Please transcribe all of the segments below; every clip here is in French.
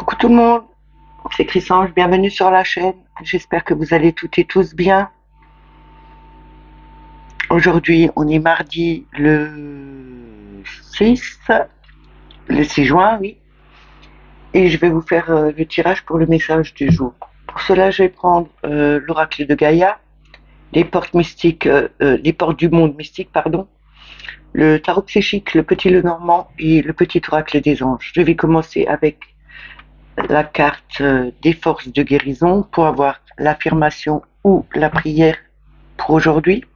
Coucou tout le monde, c'est Chrysange, bienvenue sur la chaîne. J'espère que vous allez toutes et tous bien. Aujourd'hui, on est mardi le 6, le 6 juin, oui. Et je vais vous faire le tirage pour le message du jour. Pour cela, je vais prendre l'oracle de Gaïa, les portes mystiques, les portes du monde mystique, pardon, le tarot psychique, le petit Lenormand et le petit oracle des anges. Je vais commencer avec la carte des forces de guérison pour avoir l'affirmation ou la prière pour aujourd'hui.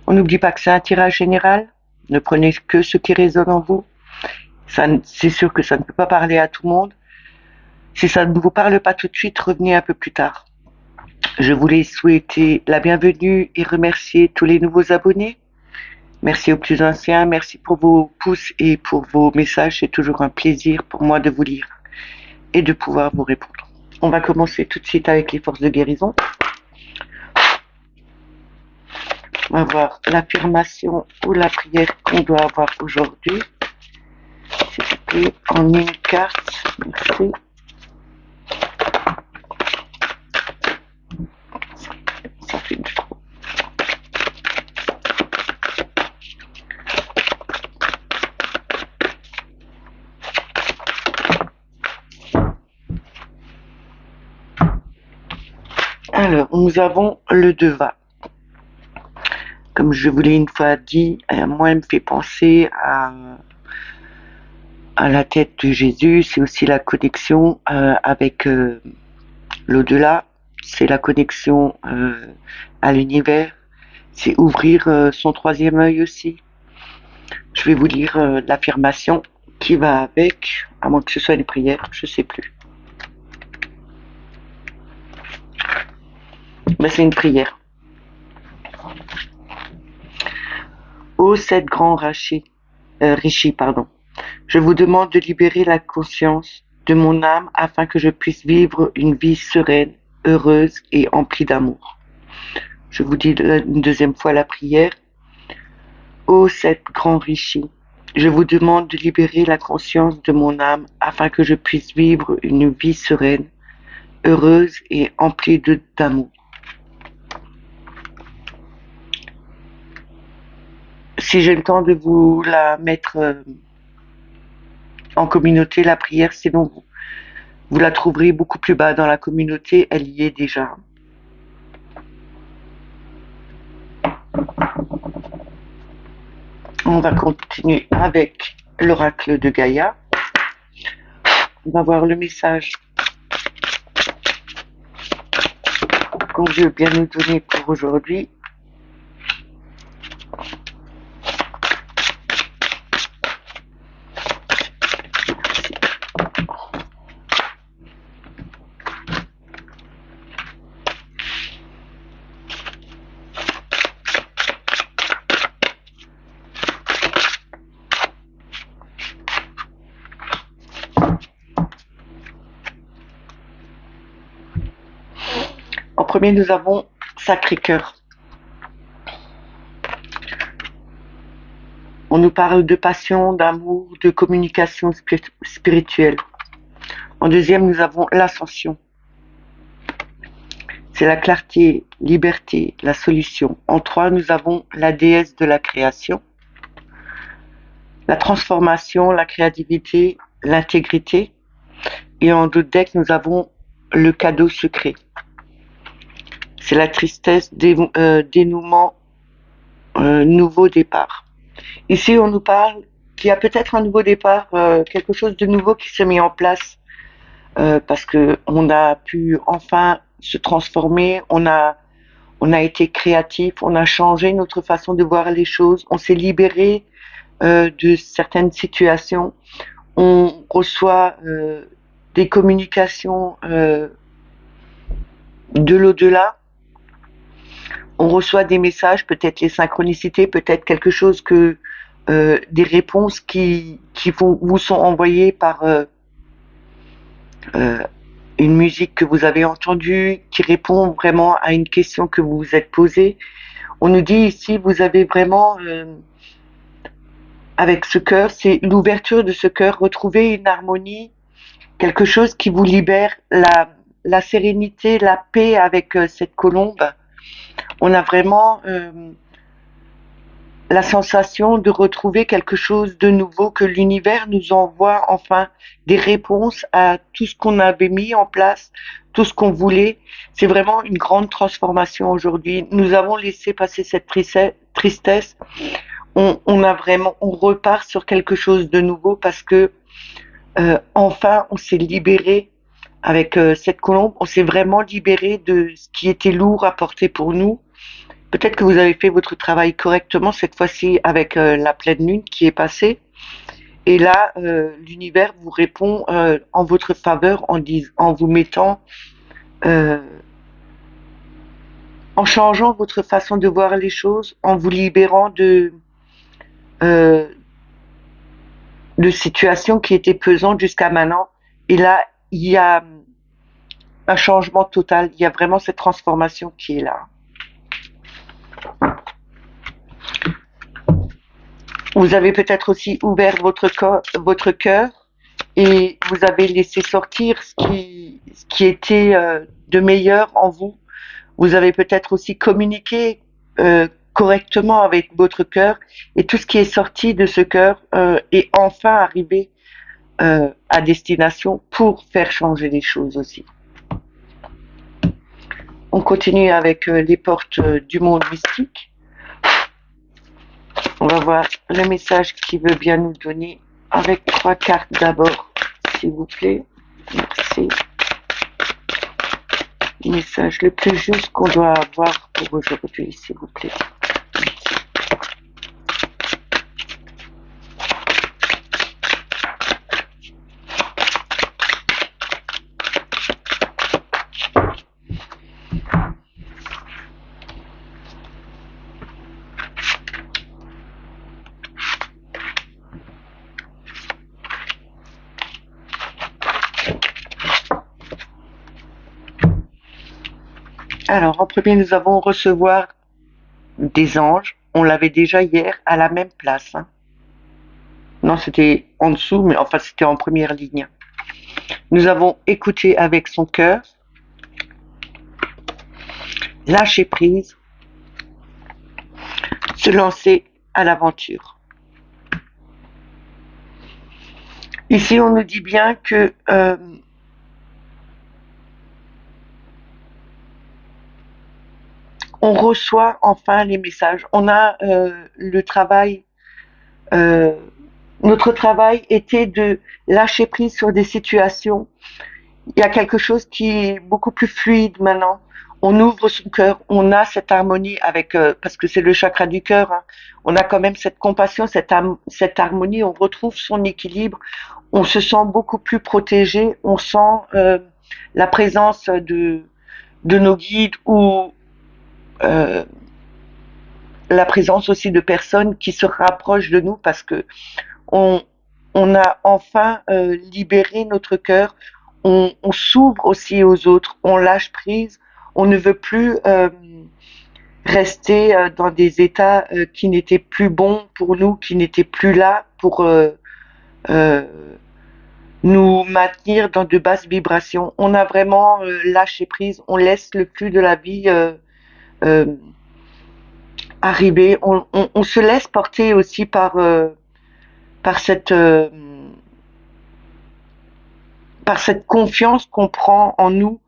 On n'oublie pas que c'est un tirage général. Ne prenez que ce qui résonne en vous. C'est sûr que ça ne peut pas parler à tout le monde. Si ça ne vous parle pas tout de suite, revenez un peu plus tard. Je voulais souhaiter la bienvenue et remercier tous les nouveaux abonnés. Merci aux plus anciens, merci pour vos pouces et pour vos messages. C'est toujours un plaisir pour moi de vous lire et de pouvoir vous répondre. On va commencer tout de suite avec les forces de guérison. On va voir l'affirmation ou la prière qu'on doit avoir aujourd'hui. S'il vous plaît, en une carte. Merci. Ça fait du trop. Alors, nous avons le Deva. Comme je vous l'ai une fois dit, moi, elle me fait penser à la tête de Jésus. C'est aussi la connexion avec l'au-delà. C'est la connexion à l'univers. C'est ouvrir son troisième œil aussi. Je vais vous lire l'affirmation qui va avec, à moins que ce soit une prière, je sais plus. Mais c'est une prière. Ô sept grands rishi, je vous demande de libérer la conscience de mon âme afin que je puisse vivre une vie sereine, heureuse et emplie d'amour. Je vous dis une deuxième fois la prière. Ô sept grands rishis, je vous demande de libérer la conscience de mon âme afin que je puisse vivre une vie sereine, heureuse et emplie d'amour. Si j'ai le temps de vous la mettre en communauté, la prière, sinon vous la trouverez beaucoup plus bas dans la communauté, elle y est déjà. On va continuer avec l'oracle de Gaïa. On va voir le message qu'on veut bien nous donner pour aujourd'hui. En premier, nous avons Sacré-Cœur. On nous parle de passion, d'amour, de communication spirituelle. En deuxième, nous avons l'Ascension. C'est la clarté, liberté, la solution. En trois, nous avons la déesse de la création, la transformation, la créativité, l'intégrité. Et en deux decks, nous avons le cadeau secret. C'est la tristesse, dénouement, nouveau départ. Ici, on nous parle qu'il y a peut-être un nouveau départ, quelque chose de nouveau qui s'est mis en place parce que on a pu enfin se transformer, on a été créatif, on a changé notre façon de voir les choses, on s'est libéré de certaines situations, on reçoit des communications de l'au-delà. On reçoit des messages, peut-être les synchronicités, peut-être quelque chose que des réponses qui vous sont envoyées par une musique que vous avez entendue, qui répond vraiment à une question que vous vous êtes posée. On nous dit ici, vous avez vraiment, avec ce cœur, c'est l'ouverture de ce cœur, retrouver une harmonie quelque chose qui vous libère, la sérénité, la paix avec cette colombe. On a vraiment la sensation de retrouver quelque chose de nouveau, que l'univers nous envoie enfin des réponses à tout ce qu'on avait mis en place, tout ce qu'on voulait. C'est vraiment une grande transformation aujourd'hui. Nous avons laissé passer cette tristesse. On repart sur quelque chose de nouveau parce que enfin on s'est libéré avec cette colombe. On s'est vraiment libéré de ce qui était lourd à porter pour nous. Peut-être que vous avez fait votre travail correctement cette fois-ci avec la pleine lune qui est passée. Et là, l'univers vous répond en votre faveur en vous mettant, euh, en changeant votre façon de voir les choses, en vous libérant euh, de situations qui étaient pesantes jusqu'à maintenant. Et là, il y a un changement total. Il y a vraiment cette transformation qui est là. Vous avez peut-être aussi ouvert votre cœur et vous avez laissé sortir ce qui était de meilleur en vous. Vous avez peut-être aussi communiqué correctement avec votre cœur et tout ce qui est sorti de ce cœur est enfin arrivé à destination pour faire changer les choses aussi. On continue avec les portes du monde mystique. On va voir le message qu'il veut bien nous donner avec 3 cartes d'abord, s'il vous plaît. Merci. Le message le plus juste qu'on doit avoir pour aujourd'hui, s'il vous plaît. Alors, en premier, nous avons recevoir des anges. On l'avait déjà hier à la même place. Hein. Non, c'était en dessous, mais enfin, c'était en première ligne. Nous avons écouté avec son cœur, lâcher prise, se lancer à l'aventure. Ici, on nous dit bien que on reçoit enfin les messages. On a le travail. Euh, notre travail était de lâcher prise sur des situations. Il y a quelque chose qui est beaucoup plus fluide maintenant. On ouvre son cœur, on a cette harmonie avec, parce que c'est le chakra du cœur. Hein. On a quand même cette compassion, cette harmonie. On retrouve son équilibre. On se sent beaucoup plus protégé. On sent la présence de nos guides ou euh, la présence aussi de personnes qui se rapprochent de nous parce que on, on a enfin libéré notre cœur, on s'ouvre aussi aux autres, on lâche prise, on ne veut plus rester dans des états qui n'étaient plus bons pour nous, qui n'étaient plus là pour euh, nous maintenir dans de basses vibrations. On a vraiment lâché prise, on laisse le flux de la vie euh, arriver, on se laisse porter aussi par par cette confiance qu'on prend en nous,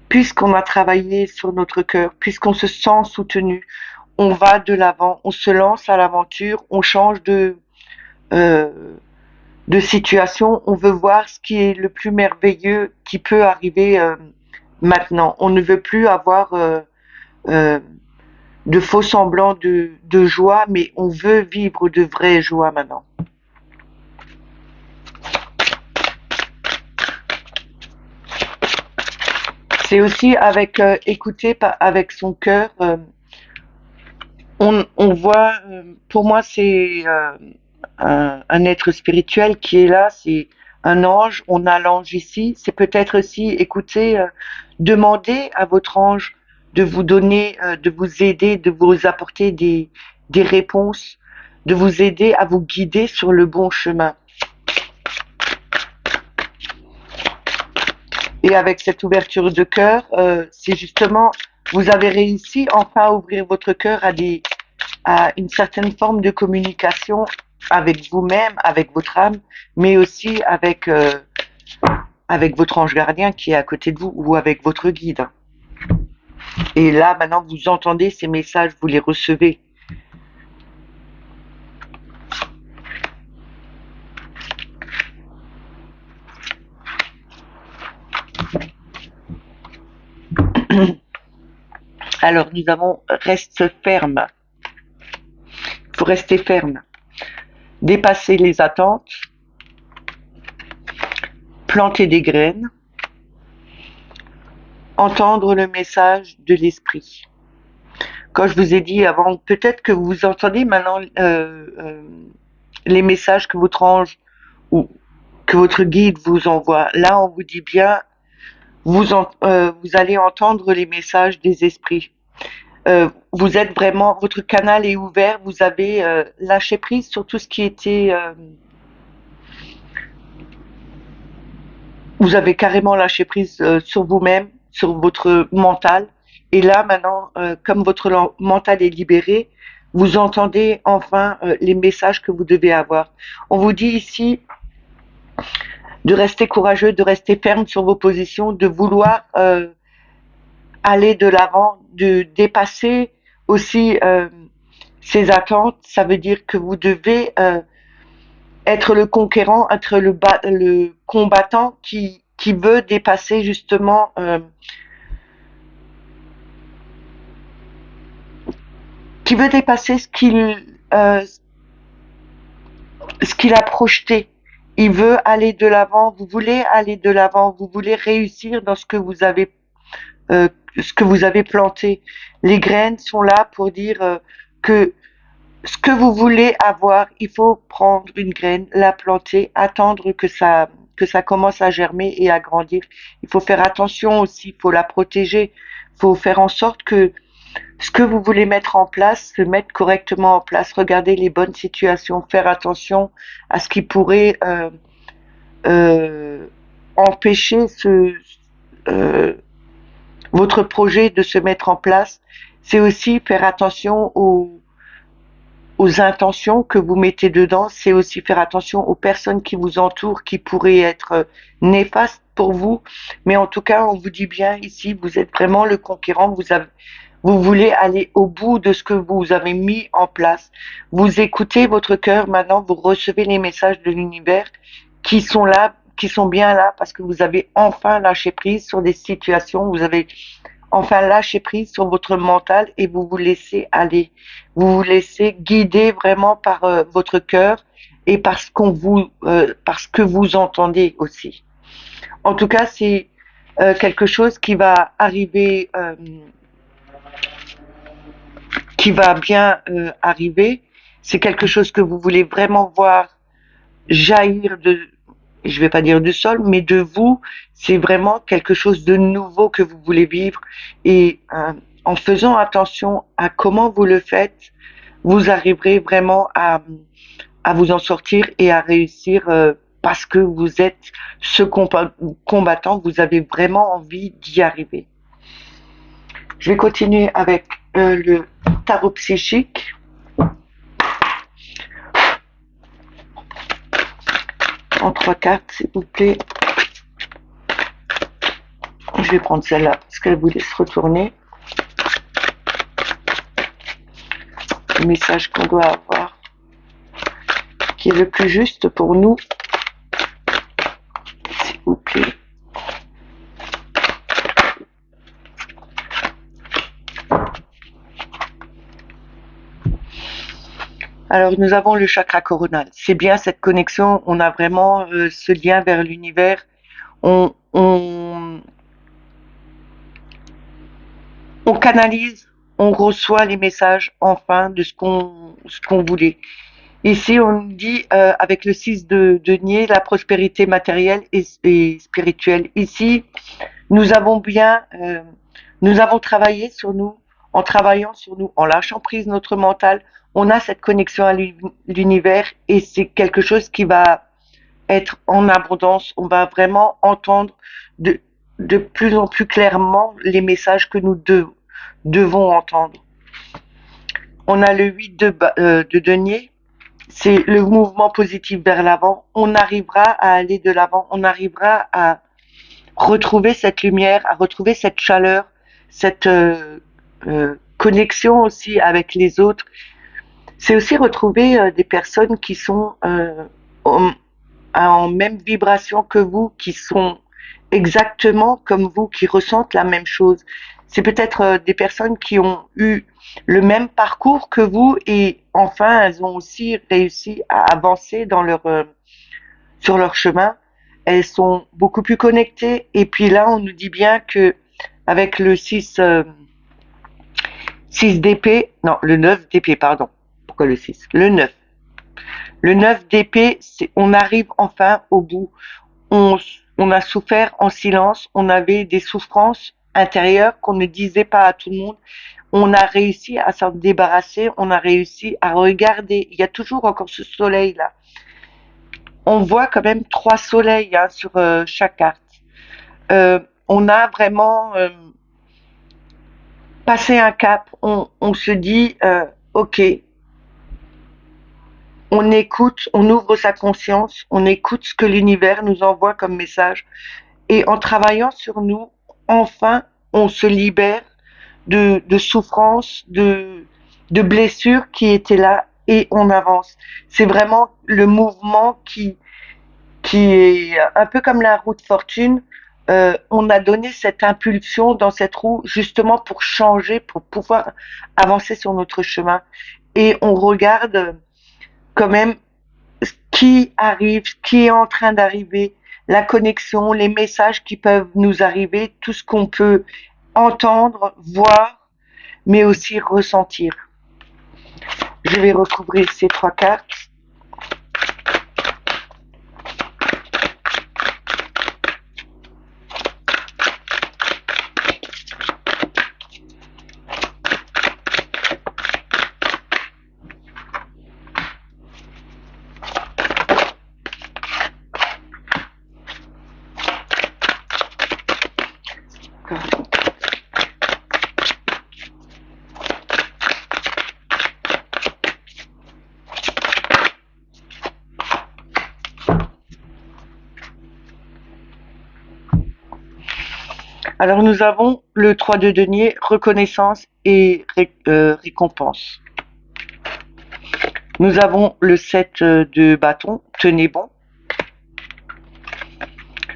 puisqu'on a travaillé sur notre cœur, puisqu'on se sent soutenu, on va de l'avant, on se lance à l'aventure, on change euh, de situation, on veut voir ce qui est le plus merveilleux qui peut arriver maintenant. On ne veut plus avoir euh, de faux semblants de joie, mais on veut vivre de vraie joie maintenant. C'est aussi avec écouter avec son cœur. On voit, pour moi, c'est un être spirituel qui est là, c'est un ange. On a l'ange ici. C'est peut-être aussi écouter, demander à votre ange de vous donner, de vous aider, de vous apporter des réponses, de vous aider à vous guider sur le bon chemin. Et avec cette ouverture de cœur, c'est justement, vous avez réussi enfin à ouvrir votre cœur à une certaine forme de communication avec vous-même, avec votre âme, mais aussi avec votre ange gardien qui est à côté de vous ou avec votre guide. Et là, maintenant, vous entendez ces messages, vous les recevez. Alors, nous avons reste ferme. Il faut rester ferme. Dépasser les attentes. Planter des graines. Entendre le message de l'esprit. Quand je vous ai dit avant, peut-être que vous entendez maintenant les messages que votre ange ou que votre guide vous envoie. Là, on vous dit bien, vous allez entendre les messages des esprits. Vous êtes vraiment, votre canal est ouvert, vous avez lâché prise sur tout ce qui était, vous avez carrément lâché prise sur vous-même, sur votre mental. Et là, maintenant, comme votre mental est libéré, vous entendez enfin les messages que vous devez avoir. On vous dit ici de rester courageux, de rester ferme sur vos positions, de vouloir aller de l'avant, de dépasser aussi ces attentes. Ça veut dire que vous devez être le conquérant, être le combattant qui veut dépasser justement qui veut dépasser ce qu'il a projeté. Il veut aller de l'avant, vous voulez aller de l'avant, vous voulez réussir dans ce que vous avez planté. Les graines sont là pour dire que ce que vous voulez avoir, il faut prendre une graine, la planter, attendre que ça commence à germer et à grandir. Il faut faire attention aussi, il faut la protéger, il faut faire en sorte que ce que vous voulez mettre en place, se mettre correctement en place. Regardez les bonnes situations, faire attention à ce qui pourrait euh, empêcher votre projet de se mettre en place. C'est aussi faire attention aux intentions que vous mettez dedans. C'est aussi faire attention aux personnes qui vous entourent, qui pourraient être néfastes pour vous. Mais en tout cas, on vous dit bien ici, vous êtes vraiment le conquérant. Vous voulez aller au bout de ce que vous avez mis en place. Vous écoutez votre cœur. Maintenant, vous recevez les messages de l'univers qui sont là, qui sont bien là parce que vous avez enfin lâché prise sur des situations. Vous avez enfin lâché prise sur votre mental et vous vous laissez aller. Vous vous laissez guider vraiment par votre cœur et parce parce que vous entendez aussi. En tout cas, c'est quelque chose qui va arriver, qui va bien arriver. C'est quelque chose que vous voulez vraiment voir jaillir je vais pas dire du sol, mais de vous. C'est vraiment quelque chose de nouveau que vous voulez vivre. Et en faisant attention à comment vous le faites, vous arriverez vraiment à vous en sortir et à réussir parce que vous êtes ce combattant, vous avez vraiment envie d'y arriver. Je vais continuer avec le tarot psychique. En 3 cartes, s'il vous plaît. Je vais prendre celle-là parce qu'elle vous laisse retourner. Le message qu'on doit avoir, qui est le plus juste pour nous, s'il vous plaît. Alors nous avons le chakra coronal. C'est bien cette connexion, on a vraiment ce lien vers l'univers. On canalise, on reçoit les messages enfin de ce qu'on voulait. Ici, on dit avec le 6 de denier, la prospérité matérielle et spirituelle. Ici, nous avons bien, nous avons travaillé sur nous, en travaillant sur nous, en lâchant prise notre mental. On a cette connexion à l'univers et c'est quelque chose qui va être en abondance. On va vraiment entendre de plus en plus clairement les messages que nous devons entendre. On a le 8 de denier, c'est le mouvement positif vers l'avant. On arrivera à aller de l'avant, on arrivera à retrouver cette lumière, à retrouver cette chaleur, cette connexion aussi avec les autres. C'est aussi retrouver des personnes qui sont en même vibration que vous, qui sont exactement comme vous, qui ressentent la même chose. C'est peut-être des personnes qui ont eu le même parcours que vous et enfin elles ont aussi réussi à avancer sur leur chemin. Elles sont beaucoup plus connectées et puis là on nous dit bien que avec le 6 d'épée, non le 9 d'épée pardon, pourquoi le 6? Le 9. Le 9 d'épée, on arrive enfin au bout. On, on a souffert en silence, on avait des souffrances intérieures qu'on ne disait pas à tout le monde. On a réussi à s'en débarrasser, on a réussi à regarder. Il y a toujours encore ce soleil-là. On voit quand même 3 soleils hein, sur chaque carte. On a vraiment passé un cap. On se dit, ok, on écoute, on ouvre sa conscience, on écoute ce que l'univers nous envoie comme message. Et en travaillant sur nous, enfin, on se libère de souffrances, de blessures qui étaient là et on avance. C'est vraiment le mouvement qui est un peu comme la roue de fortune. On a donné cette impulsion dans cette roue justement pour changer, pour pouvoir avancer sur notre chemin. Et on regarde quand même ce qui arrive, ce qui est en train d'arriver, la connexion, les messages qui peuvent nous arriver, tout ce qu'on peut entendre, voir, mais aussi ressentir. Je vais recouvrir ces 3 cartes. Alors nous avons le 3 de denier, reconnaissance et récompense. Nous avons le 7 de bâton, tenez bon.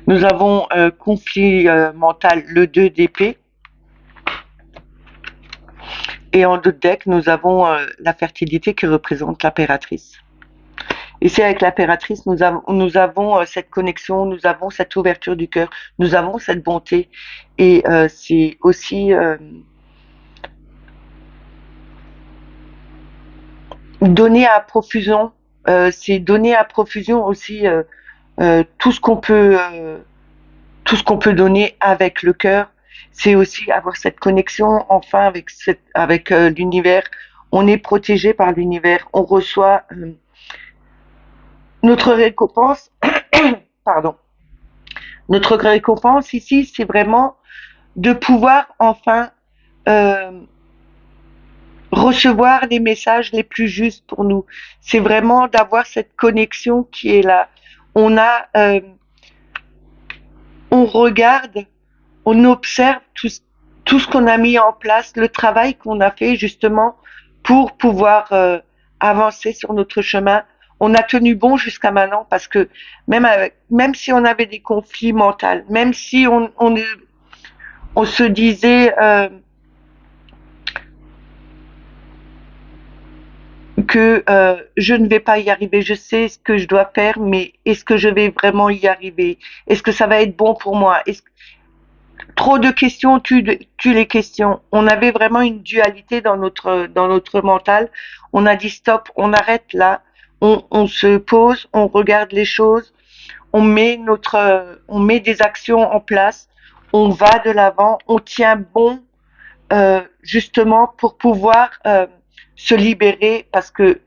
Nous avons conflit mental, le 2 d'épée. Et en d'autres decks, nous avons la fertilité qui représente l'impératrice. Ici, avec l'impératrice, nous avons cette connexion, nous avons cette ouverture du cœur, nous avons cette bonté. Et c'est aussi donner à profusion. C'est donner à profusion aussi tout ce qu'on peut donner avec le cœur. C'est aussi avoir cette connexion enfin avec l'univers. On est protégé par l'univers. On reçoit notre récompense. Pardon. Notre récompense ici, c'est vraiment de pouvoir enfin recevoir les messages les plus justes pour nous. C'est vraiment d'avoir cette connexion qui est là. On regarde, on observe tout ce qu'on a mis en place, le travail qu'on a fait justement pour pouvoir avancer sur notre chemin. On a tenu bon jusqu'à maintenant parce que même si on avait des conflits mentaux, même si on se disait que je ne vais pas y arriver, je sais ce que je dois faire, mais est-ce que je vais vraiment y arriver? Est-ce que ça va être bon pour moi? Trop de questions tuent les questions. On avait vraiment une dualité dans notre mental. On a dit stop, on arrête là, on se pose, on regarde les choses, on met des actions en place, on va de l'avant, on tient bon justement pour pouvoir se libérer parce que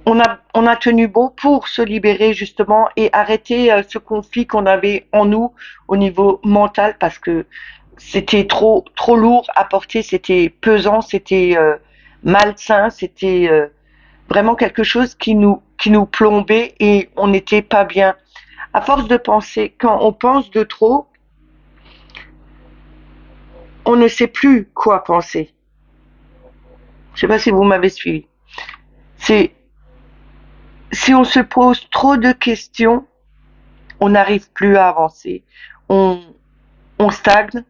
on a tenu bon pour se libérer justement et arrêter ce conflit qu'on avait en nous au niveau mental parce que c'était trop lourd à porter, c'était pesant, c'était malsain, c'était vraiment quelque chose qui nous plombait et on n'était pas bien. À force de penser, quand on pense de trop, on ne sait plus quoi penser. Je sais pas si vous m'avez suivi. C'est si on se pose trop de questions, on n'arrive plus à avancer. On, on stagne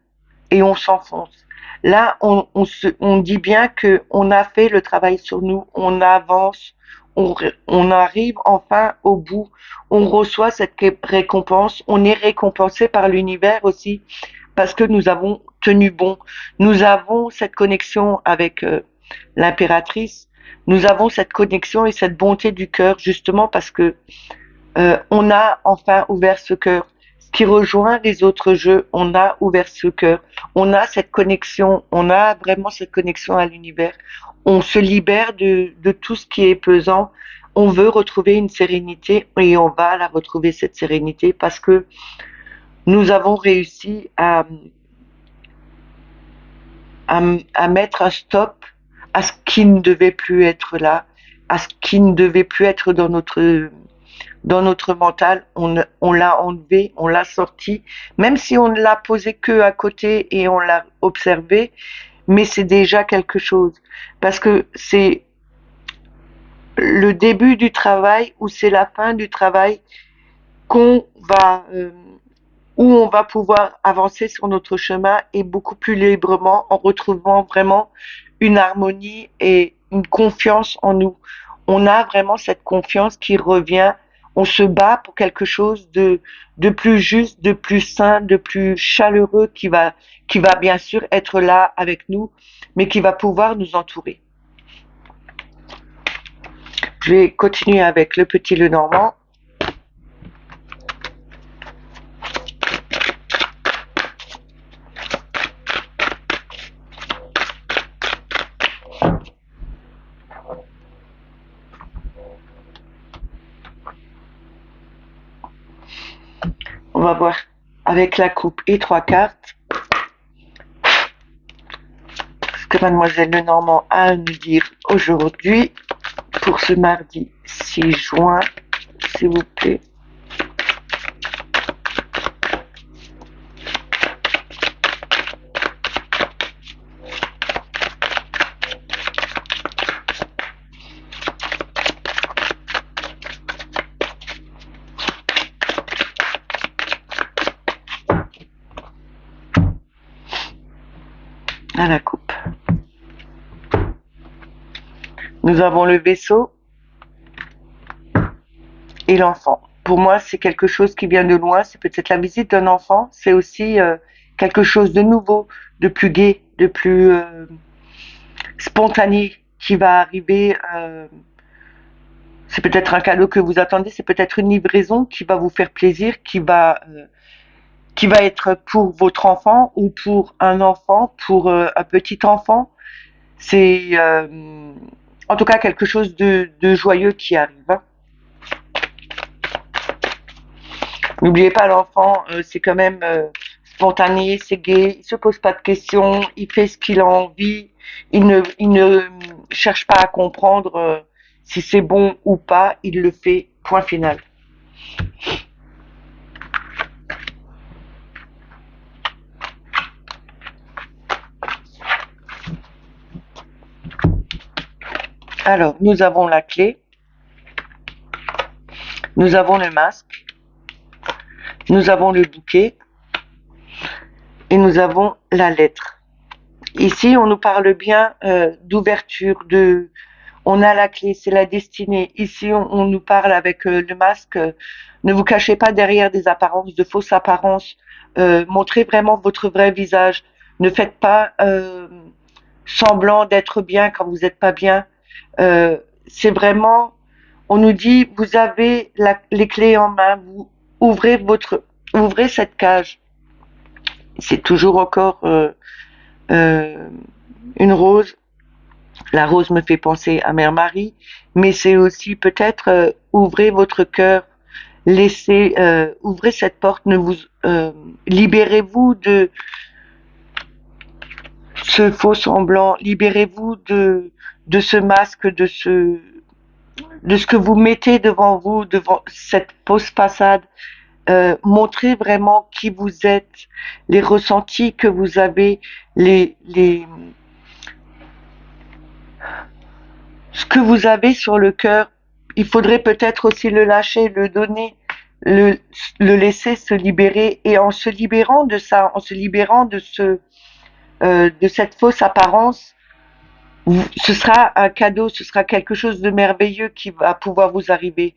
et on s'enfonce. Là, on dit bien que on a fait le travail sur nous, on avance, on arrive enfin au bout, on reçoit cette récompense, on est récompensé par l'univers aussi parce que nous avons tenu bon. Nous avons cette connexion avec l'impératrice, nous avons cette connexion et cette bonté du cœur justement parce que on a enfin ouvert ce cœur. Ce qui rejoint les autres jeux, on a ouvert ce cœur. On a cette connexion, on a vraiment cette connexion à l'univers. On se libère de tout ce qui est pesant. On veut retrouver une sérénité et on va la retrouver cette sérénité parce que nous avons réussi à mettre un stop à ce qui ne devait plus être là, à ce qui ne devait plus être dans notre mental, on l'a enlevé, on l'a sorti, même si on ne l'a posé que à côté et on l'a observé, mais c'est déjà quelque chose. Parce que c'est le début du travail ou c'est la fin du travail qu'on va, où on va pouvoir avancer sur notre chemin et beaucoup plus librement en retrouvant vraiment une harmonie et une confiance en nous. On a vraiment cette confiance qui revient. On se bat pour quelque chose de plus juste, de plus sain, de plus chaleureux qui va bien sûr être là avec nous, mais qui va pouvoir nous entourer. Je vais continuer avec le petit Lenormand. On va voir avec la coupe et 3 cartes ce que Mademoiselle Lenormand a à nous dire aujourd'hui pour ce mardi 6 juin, s'il vous plaît. À la coupe. Nous avons le vaisseau et l'enfant. Pour moi, c'est quelque chose qui vient de loin. C'est peut-être la visite d'un enfant. C'est aussi quelque chose de nouveau, de plus gai, de plus spontané qui va arriver. C'est peut-être un cadeau que vous attendez. C'est peut-être une livraison qui va vous faire plaisir, qui va être pour votre enfant ou pour un enfant, pour un petit enfant. C'est en tout cas quelque chose de joyeux qui arrive. Hein. N'oubliez pas, l'enfant, c'est quand même spontané, c'est gai, il se pose pas de questions, il fait ce qu'il a envie, il ne cherche pas à comprendre si c'est bon ou pas, il le fait, point final. Alors, nous avons la clé, nous avons le masque, nous avons le bouquet et nous avons la lettre. Ici, on nous parle bien d'ouverture, on a la clé, c'est la destinée. Ici, on nous parle avec le masque. Ne vous cachez pas derrière des apparences, de fausses apparences. Montrez vraiment votre vrai visage. Ne faites pas semblant d'être bien quand vous n'êtes pas bien. C'est vraiment, on nous dit, vous avez les clés en main, vous ouvrez cette cage. C'est toujours encore une rose La rose me fait penser à Mère Marie, mais c'est aussi peut-être ouvrez votre cœur, laissez, ouvrez cette porte, ne vous, libérez-vous de ce faux semblant, libérez-vous de ce masque, de ce que vous mettez devant vous, devant cette fausse façade. Montrez vraiment qui vous êtes, les ressentis que vous avez, les, ce que vous avez sur le cœur. Il faudrait peut-être aussi le lâcher, le donner, le, le laisser se libérer. Et en se libérant de ça, en se libérant de cette fausse apparence, ce sera un cadeau, ce sera quelque chose de merveilleux qui va pouvoir vous arriver.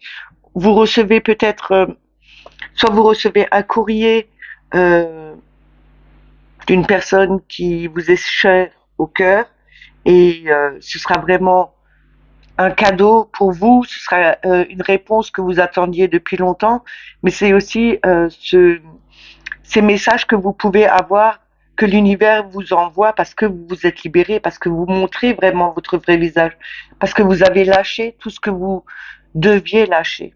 Vous recevez peut-être, soit vous recevez un courrier euh, d'une personne qui vous est chère au cœur, et ce sera vraiment un cadeau pour vous, ce sera une réponse que vous attendiez depuis longtemps, mais c'est aussi ces messages que vous pouvez avoir, que l'univers vous envoie parce que vous vous êtes libéré, parce que vous montrez vraiment votre vrai visage, parce que vous avez lâché tout ce que vous deviez lâcher.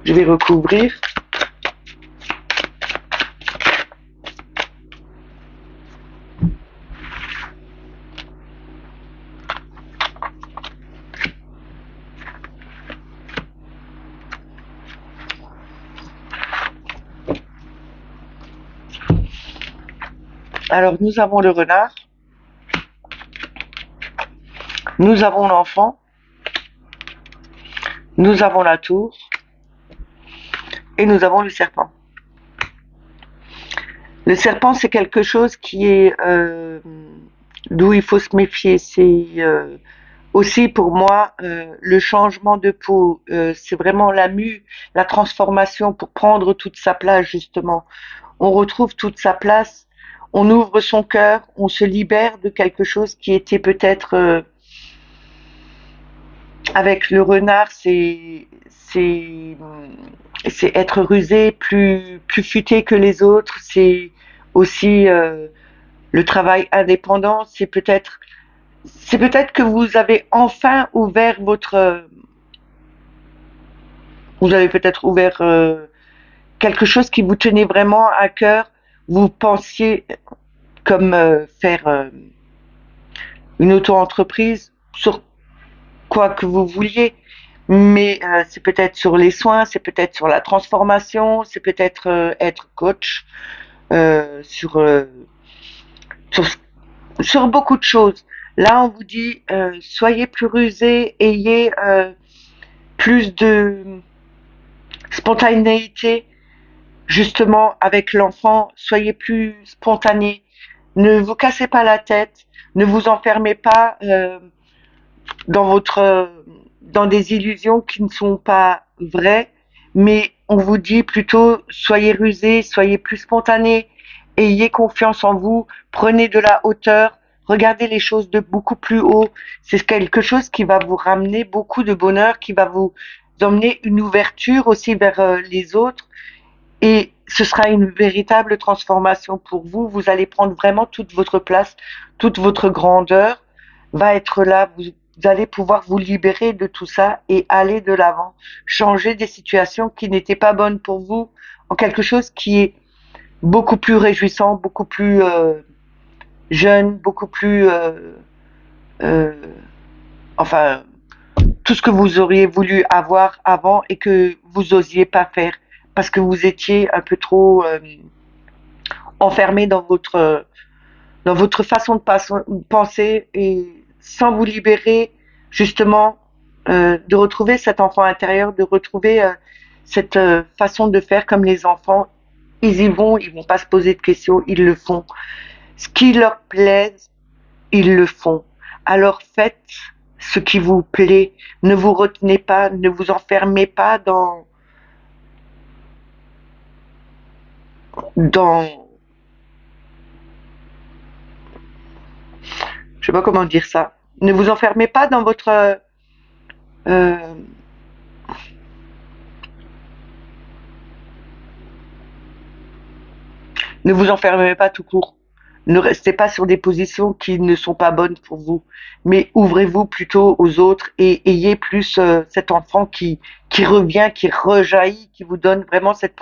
Je vais recouvrir. Alors nous avons le renard, nous avons l'enfant, nous avons la tour et nous avons le serpent. Le serpent, c'est quelque chose qui est d'où il faut se méfier. C'est aussi pour moi le changement de peau. C'est vraiment la mue, la transformation pour prendre toute sa place justement. On retrouve toute sa place, on ouvre son cœur, on se libère de quelque chose qui était peut-être avec le renard, c'est être rusé, plus futé que les autres. C'est aussi le travail indépendant. C'est peut-être que vous avez enfin ouvert vous avez peut-être ouvert quelque chose qui vous tenait vraiment à cœur. Vous pensiez comme faire une auto-entreprise sur quoi que vous vouliez, mais c'est peut-être sur les soins, c'est peut-être sur la transformation, c'est peut-être être coach, sur, sur, sur beaucoup de choses. Là, on vous dit, soyez plus rusés, ayez plus de spontanéité, justement, avec l'enfant, soyez plus spontané, ne vous cassez pas la tête, ne vous enfermez pas dans dans des illusions qui ne sont pas vraies, mais on vous dit plutôt soyez rusés, soyez plus spontanés, ayez confiance en vous, prenez de la hauteur, regardez les choses de beaucoup plus haut. C'est quelque chose qui va vous ramener beaucoup de bonheur, qui va vous emmener une ouverture aussi vers les autres, et ce sera une véritable transformation pour vous. Vous allez prendre vraiment toute votre place, toute votre grandeur va être là. Vous allez pouvoir vous libérer de tout ça et aller de l'avant, changer des situations qui n'étaient pas bonnes pour vous en quelque chose qui est beaucoup plus réjouissant, beaucoup plus jeune, beaucoup plus, euh, enfin, tout ce que vous auriez voulu avoir avant et que vous osiez pas faire parce que vous étiez un peu trop enfermé dans votre façon de penser, et sans vous libérer justement de retrouver cet enfant intérieur, de retrouver cette façon de faire comme les enfants. Ils vont pas se poser de questions, ils le font. Ce qui leur plaît, ils le font. Alors faites ce qui vous plaît. Ne vous retenez pas, ne vous enfermez pas dans, je sais pas comment dire ça. Ne vous enfermez pas dans votre euh, Ne vous enfermez pas tout court. Ne restez pas sur des positions qui ne sont pas bonnes pour vous, mais ouvrez-vous plutôt aux autres et ayez plus cet enfant qui revient, qui rejaillit, qui vous donne vraiment cette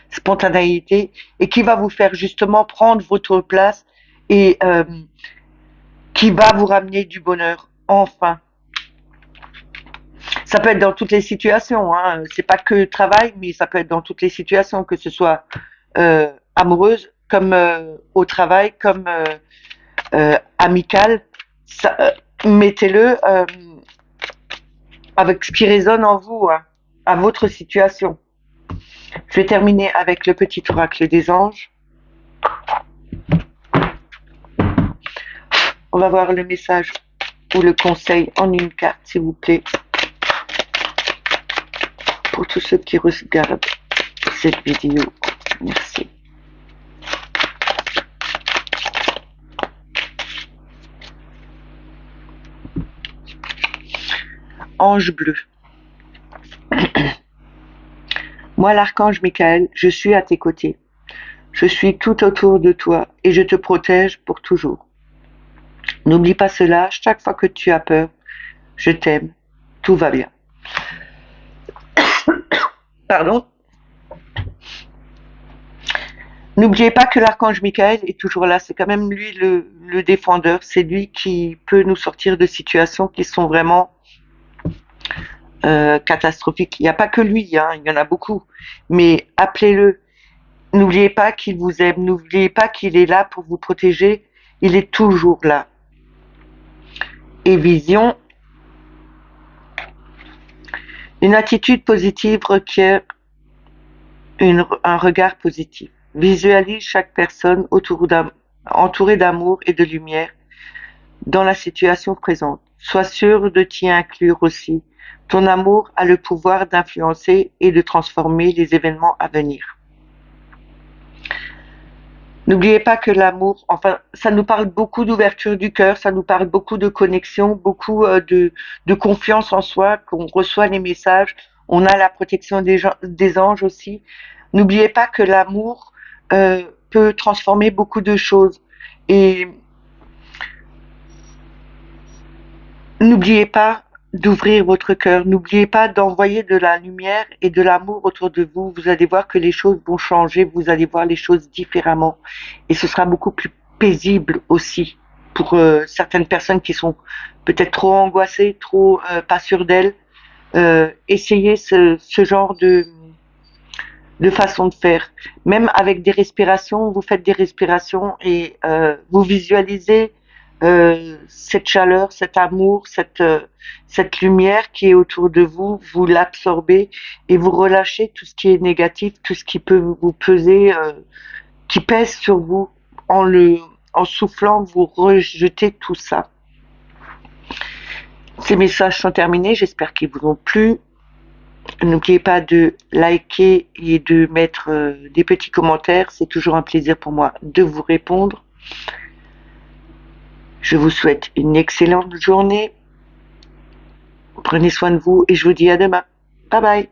spontanéité et qui va vous faire justement prendre votre place et qui va vous ramener du bonheur. Enfin, ça peut être dans toutes les situations, hein. C'est pas que travail, mais ça peut être dans toutes les situations, que ce soit amoureuse, comme au travail, comme amicale. Mettez-le avec ce qui résonne en vous, hein, à votre situation. Je vais terminer avec le petit oracle des anges. On va voir le message ou le conseil en une carte, s'il vous plaît, pour tous ceux qui regardent cette vidéo. Merci. Ange bleu. Moi, l'archange Michael, je suis à tes côtés. Je suis tout autour de toi et je te protège pour toujours. N'oublie pas cela, chaque fois que tu as peur, je t'aime, tout va bien. Pardon. N'oubliez pas que l'archange Michael est toujours là, c'est quand même lui le défendeur, c'est lui qui peut nous sortir de situations qui sont vraiment catastrophiques. Il n'y a pas que lui, hein, il y en a beaucoup, mais appelez-le. N'oubliez pas qu'il vous aime, n'oubliez pas qu'il est là pour vous protéger, il est toujours là. Et vision, une attitude positive requiert un regard positif. Visualise chaque personne entourée d'amour et de lumière dans la situation présente. Sois sûr de t'y inclure aussi. Ton amour a le pouvoir d'influencer et de transformer les événements à venir. N'oubliez pas que l'amour, enfin, ça nous parle beaucoup d'ouverture du cœur, ça nous parle beaucoup de connexion, beaucoup de confiance en soi, qu'on reçoit les messages. On a la protection des anges aussi. N'oubliez pas que l'amour peut transformer beaucoup de choses. Et n'oubliez pas d'ouvrir votre cœur. N'oubliez pas d'envoyer de la lumière et de l'amour autour de vous. Vous allez voir que les choses vont changer. Vous allez voir les choses différemment. Et ce sera beaucoup plus paisible aussi pour certaines personnes qui sont peut-être trop angoissées, trop pas sûres d'elles. Essayez ce genre de façon de faire. Même avec des respirations, vous faites des respirations et vous visualisez cette chaleur, cet amour, cette lumière qui est autour de vous, vous l'absorbez et vous relâchez tout ce qui est négatif, tout ce qui peut vous peser, qui pèse sur vous. En soufflant, vous rejetez tout ça. Ces messages sont terminés, j'espère qu'ils vous ont plu. N'oubliez pas de liker et de mettre des petits commentaires, c'est toujours un plaisir pour moi de vous répondre. Je vous souhaite une excellente journée. Prenez soin de vous et je vous dis à demain. Bye bye.